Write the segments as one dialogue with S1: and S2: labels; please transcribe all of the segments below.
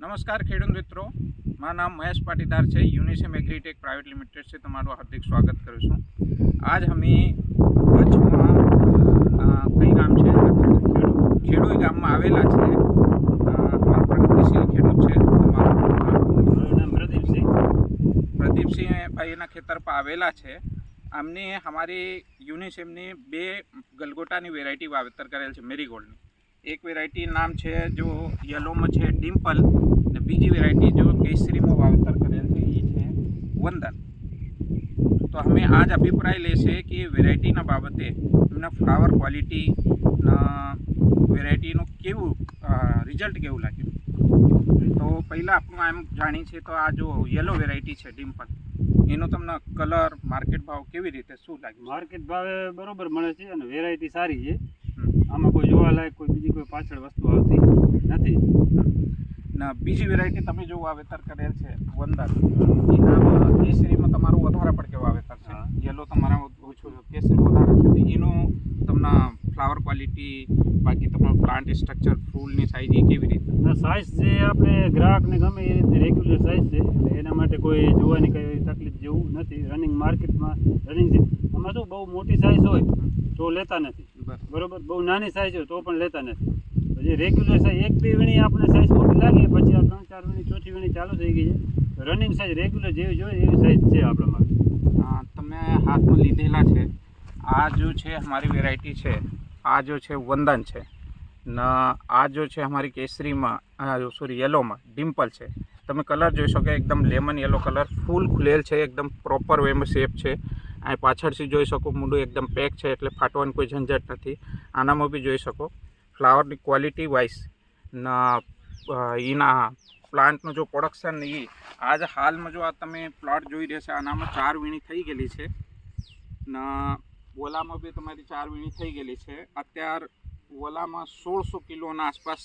S1: નમસ્કાર ખેડૂત મિત્રો, મારું નામ મહેશ પાટીદાર છે। યુનિસેમ એગ્રીટેક પ્રાઇવેટ લિમિટેડ से તમારું હાર્દિક સ્વાગત કરું છું। આજ અમે કચ્છમાં કઈ ગામ છે ખેડૂત ગામમાં આવેલા છે। અમારા પ્રગતિશીલ ખેડૂત છે, તમારું નામ પ્રદીપસિંહ ભાઈના ખેતર પર આવેલા છે। અમને અમારી યુનિસેમની બે ગલગોટાની વેરાયટી વાવેતર કરેલ છે મેરીગોલ્ડની। एक वेरायटी नाम है जो येलो में है डिम्पल, ने बीजी वेरायटी जो केसरी में वावेतर करेल है ये है वंदन। तो हमें आज अभिप्राय लेशे कि वेरायटी बाबते एमना फ्लावर क्वॉलिटी वेरायटी केवुं रिजल्ट केवुं लाग्युं। तो पहला आपणुं एम जाणी छे तो आ जो येलो वेरायटी है डिम्पल एनो तमने कलर मार्केट भाव केवी रीते शुं लाग्युं?
S2: मार्केट भावे बरोबर मळे छे अने वेरायटी सारी छे। आमां कोई जोवालायक कोई बीजी कोई पाछळ वस्तु आवती नथी।
S1: ना बीजी वेरायटी तमे जो वावेतर करेल छे वंदन, एना केसरीमां तमारुं वधारे पड़के वावेतर छे, येलो तमारा ओछुं केसरी वधारे छे। तो एनो तमना फ्लावर क्वॉलिटी बाकी तमारुं प्लांट स्ट्रक्चर फूलनी साइज ए केवी रीते?
S2: साइज जे आपणे ग्राहकने गमे ए रीते रेग्युलर साइज छे, एना माटे कोई जोवानी कई तकलीफ जेवुं नथी। रनिंग मार्केटमां रनिंग छे। आमां शुं बहु मोटी साइज होय तो लेता नहीं, बराबर। बहु नानी साइज हो तो पण लेता नहीं। जे रेग्युलर साइज एक बे वीणी आपणे साइज मोटी लागे पछी आ 3-4 वीणी चौथी वीणी चालू थई गई है। रनिंग साइज रेग्युलर जेवी जोईए एवी साइज छे आपणामां।
S1: तमे हाथ में लीधेला छे आ जो छे हमारी वेरायटी छे, आ जो छे वंदन छे न आ जो छे हमारी केसरी में सॉरी येलो में डिम्पल छे। तमे कलर जोई शको एकदम लेमन येलो कलर फूल खुलेल छे, एकदम प्रोपर वे में शेप छे। आ पाछळथी जोई शको मूंडुं एकदम पेक छे एटले फाटवानी कोई झंझट नहीं। आनामां बी जोई शको फ्लावरनी क्वॉलिटी वाइज न एना प्लांटनुं जो प्रोडक्शन ई आज हाल में जो आ तमे प्लॉट जोई रह्या छे आनामां 4 वीणी थई गेली छे न ओलामां बी तमारी 4 वीणी थई गेली छे। अत्यार ओलामां 1600 किलोना आसपास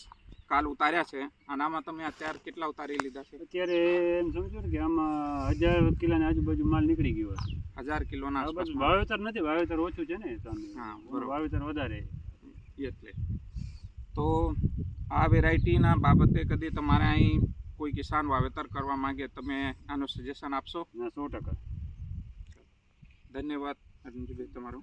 S1: काल उतार्या छे। आनामां तमे अत्यार केटला उतारी लीधा छे?
S2: अत्यारे एम समजो ने के आमां 1000 किलोनी आजुबाजु माल निकળી गयो छे।
S1: 1000 किलोना आसपास
S2: वावेतर नहीं, वावेतर ओछું છે ને તમે।
S1: हाँ बरोबर,
S2: वावेतर વધારે
S1: એટલે। तो आ वेरायटीना बाबते कदी तमारे અહીં કોઈ કિસાન વાવેતર કરવા માંગે તમે આનો સજેશન આપશો?
S2: ના 100%।
S1: ધન્યવાદ અર્જુનજીભાઈ તમારો।